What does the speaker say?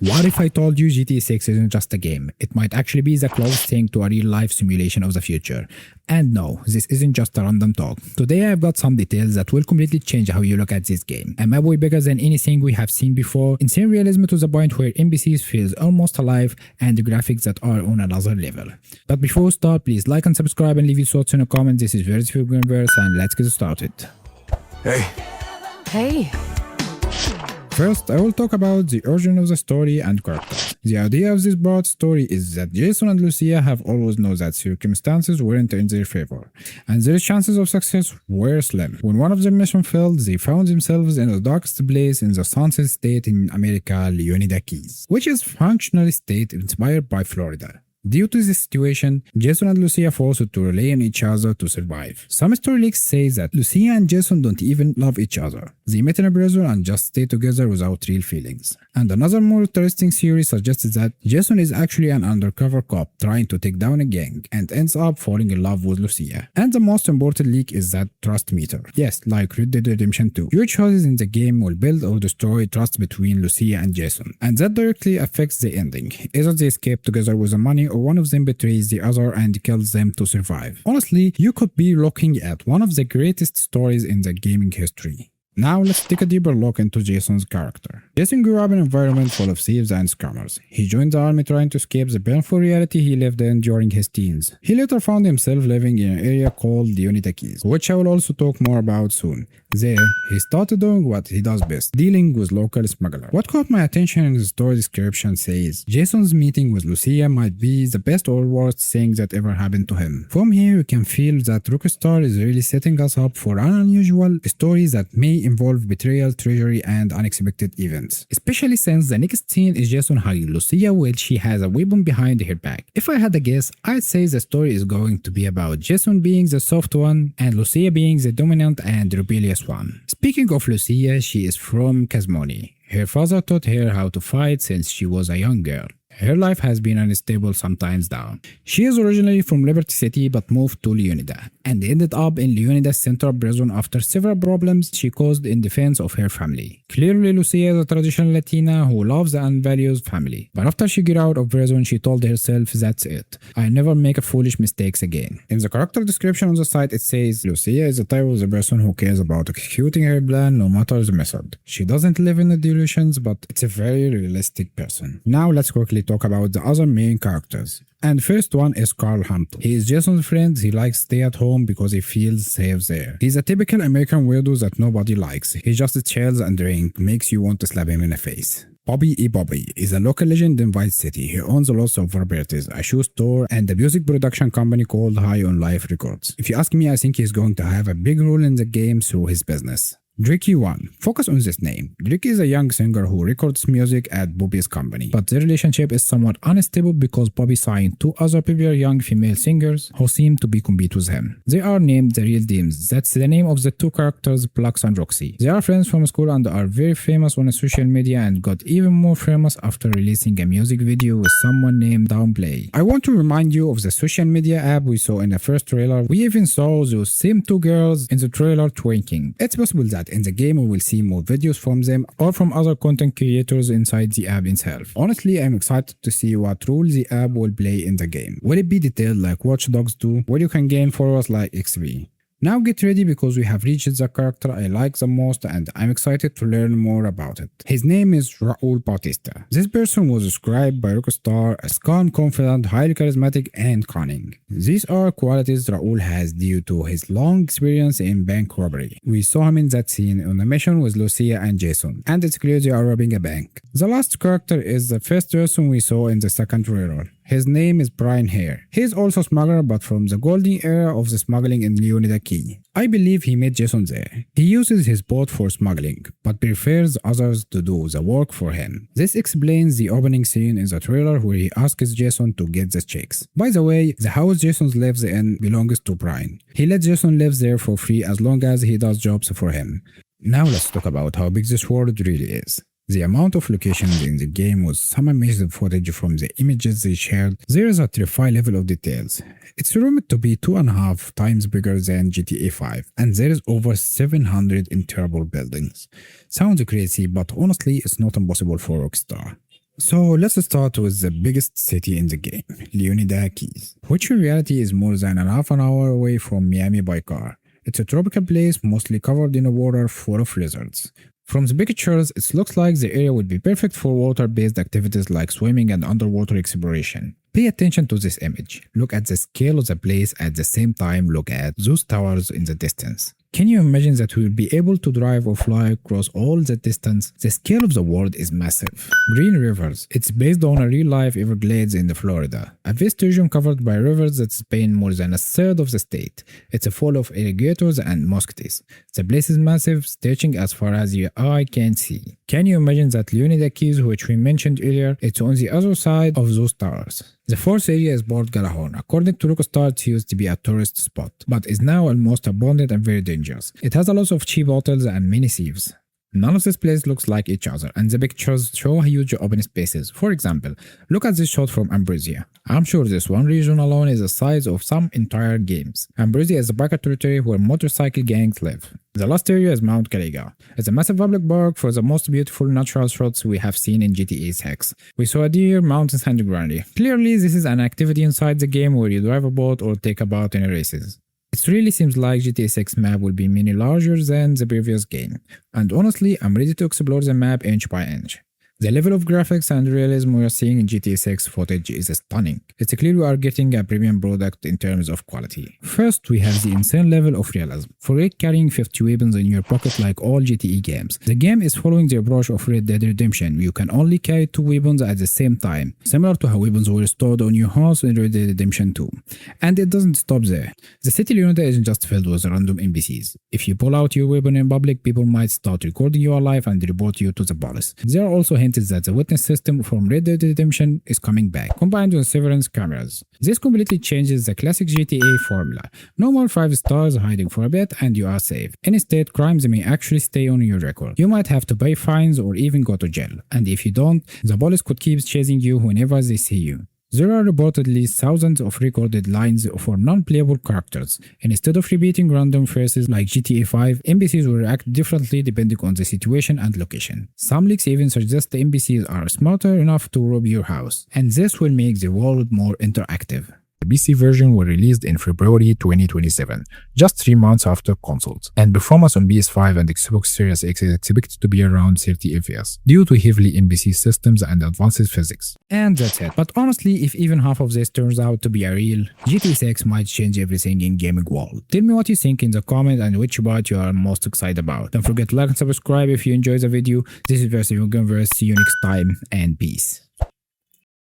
What if I told you GTA 6 isn't just a game? It might actually be the closest thing to a real-life simulation of the future. And no, this isn't just a random talk. Today I've got some details that will completely change how you look at this game. A map way bigger than anything we have seen before, insane realism to the point where NPCs feels almost alive, and graphics that are on another level. But before we start, please like and subscribe and leave your thoughts in the comments. This is Verse for GameVerse and let's get started. Hey. Hey. First, I will talk about the origin of the story and characters. The idea of this broad story is that Jason and Lucia have always known that circumstances weren't in their favor, and their chances of success were slim. When one of their missions failed, they found themselves in the darkest place in the Sunset State in America, Leonida Keys, which is a functional state inspired by Florida. Due to this situation, Jason and Lucia forced to rely on each other to survive. Some story leaks say that Lucia and Jason don't even love each other. They met in a prison and just stay together without real feelings. And another more interesting theory suggests that Jason is actually an undercover cop trying to take down a gang and ends up falling in love with Lucia. And the most important leak is that trust meter. Yes, like Red Dead Redemption 2. Your choices in the game will build or destroy trust between Lucia and Jason. And that directly affects the ending. Either they escape together with the money or one of them betrays the other and kills them to survive. Honestly, you could be looking at one of the greatest stories in the gaming history. Now let's take a deeper look into Jason's character. Jason grew up in an environment full of thieves and scammers. He joined the army trying to escape the painful reality he lived in during his teens. He later found himself living in an area called Leonida Keys, which I will also talk more about soon. There, he started doing what he does best, dealing with local smugglers. What caught my attention in the story description says, Jason's meeting with Lucia might be the best or worst thing that ever happened to him. From here, you can feel that Rockstar is really setting us up for an unusual story that may involve betrayal, treachery, and unexpected events. Especially since the next scene is Jason hugging Lucia while she has a weapon behind her back. If I had a guess, I'd say the story is going to be about Jason being the soft one and Lucia being the dominant and rebellious one. Speaking of Lucia, she is from Casmoni. Her father taught her how to fight since she was a young girl. Her life has been unstable, sometimes down. She is originally from Liberty City but moved to Leonida and ended up in Leonida's central prison after several problems she caused in defense of her family. Clearly, Lucia is a traditional Latina who loves and values family. But after she got out of prison, she told herself, that's it. I never make foolish mistakes again. In the character description on the site, it says, Lucia is the type of the person who cares about executing her plan no matter the method. She doesn't live in the delusions, but it's a very realistic person. Now let's quickly talk about the other main characters. And first one is Carl Hampton. He is Jason's friend. He likes stay at home because he feels safe there. He's a typical American weirdo that nobody likes. He just chills and drinks, makes you want to slap him in the face. Bobby E. Bobby is a local legend in Vice City. He owns lots of properties, a shoe store, and a music production company called High on Life Records. If you ask me, I think he's going to have a big role in the game through his business. Drake 1. Focus on this name. Drake is a young singer who records music at Bobby's company, but their relationship is somewhat unstable because Bobby signed two other popular young female singers who seem to be compete with him. They are named the Real Dems. That's the name of the two characters, Plux and Roxy. They are friends from school and are very famous on social media and got even more famous after releasing a music video with someone named Downplay. I want to remind you of the social media app we saw in the first trailer. We even saw those same two girls in the trailer twerking. It's possible that in the game we will see more videos from them or from other content creators inside the app itself. Honestly, I'm excited to see what role the app will play in the game. Will it be detailed like Watch Dogs do, where you can gain followers like XP? Now get ready because we have reached the character I like the most and I'm excited to learn more about it. His name is Raul Bautista. This person was described by Rockstar as calm, confident, highly charismatic, and cunning. These are qualities Raul has due to his long experience in bank robbery. We saw him in that scene on a mission with Lucia and Jason, and it's clear they are robbing a bank. The last character is the first person we saw in the second trailer. His name is Brian Hare. He is also a smuggler but from the golden era of the smuggling in Leonida Key. I believe he met Jason there. He uses his boat for smuggling, but prefers others to do the work for him. This explains the opening scene in the trailer where he asks Jason to get the checks. By the way, the house Jason lives in belongs to Brian. He lets Jason live there for free as long as he does jobs for him. Now let's talk about how big this world really is. The amount of locations in the game was some amazing footage from the images they shared. There is a terrifying level of details. It's rumored to be 2.5 times bigger than GTA 5, and there is over 700 enterable buildings. Sounds crazy, but honestly it's not impossible for Rockstar. So let's start with the biggest city in the game, Leonida Keys, which in reality is more than a half an hour away from Miami by car. It's a tropical place mostly covered in water full of lizards. From the pictures, it looks like the area would be perfect for water-based activities like swimming and underwater exploration. Pay attention to this image. Look at the scale of the place at the same time look at those towers in the distance. Can you imagine that we will be able to drive or fly across all that distance? The scale of the world is massive. Green Rivers. It's based on a real-life Everglades in Florida, a vast region covered by rivers that span more than a third of the state. It's full of alligators and muskies. The place is massive, stretching as far as your eye can see. Can you imagine that Leonida Keys, which we mentioned earlier, it's on the other side of those towers? The fourth area is Port Gellhorn. According to Rockstar, it used to be a tourist spot, but is now almost abandoned and very dangerous. It has a lot of cheap hotels and many thieves. None of these places looks like each other, and the pictures show huge open spaces. For example, look at this shot from Ambrosia. I'm sure this one region alone is the size of some entire games. Ambrosia is a biker territory where motorcycle gangs live. The last area is Mount Caliga. It's a massive public park for the most beautiful natural shots we have seen in GTA 6. We saw a deer, mountains and greenery. Clearly, this is an activity inside the game where you drive a boat or take a part in races. It really seems like GTA 6 map will be many larger than the previous game, and honestly, I'm ready to explore the map inch by inch. The level of graphics and realism we are seeing in GTA 6 footage is stunning. It's clear we are getting a premium product in terms of quality. First, we have the insane level of realism. Forget carrying 50 weapons in your pocket like all GTA games. The game is following the approach of Red Dead Redemption. You can only carry 2 weapons at the same time, similar to how weapons were stored on your house in Red Dead Redemption 2. And it doesn't stop there. The city Leonida isn't just filled with random NPCs. If you pull out your weapon in public, people might start recording your life and report you to the police. There are also hints that the witness system from Red Dead Redemption is coming back, combined with surveillance cameras. This completely changes the classic GTA formula. No more 5 stars hiding for a bit and you are safe. Instead, crimes may actually stay on your record. You might have to pay fines or even go to jail. And if you don't, the police could keep chasing you whenever they see you. There are reportedly thousands of recorded lines for non-playable characters. Instead of repeating random phrases like GTA 5, NPCs will react differently depending on the situation and location. Some leaks even suggest the NPCs are smarter enough to rob your house, and this will make the world more interactive. The PC version was released in February 2027, just 3 months after consoles, and performance on PS5 and Xbox Series X is expected to be around 30 FPS, due to heavily NPC systems and advanced physics. And that's it. But honestly, if even half of this turns out to be a real, GTA 6 might change everything in gaming world. Tell me what you think in the comments and which part you are most excited about. Don't forget to like and subscribe if you enjoyed the video. This is Verse, your GameVerse. See you next time, and peace.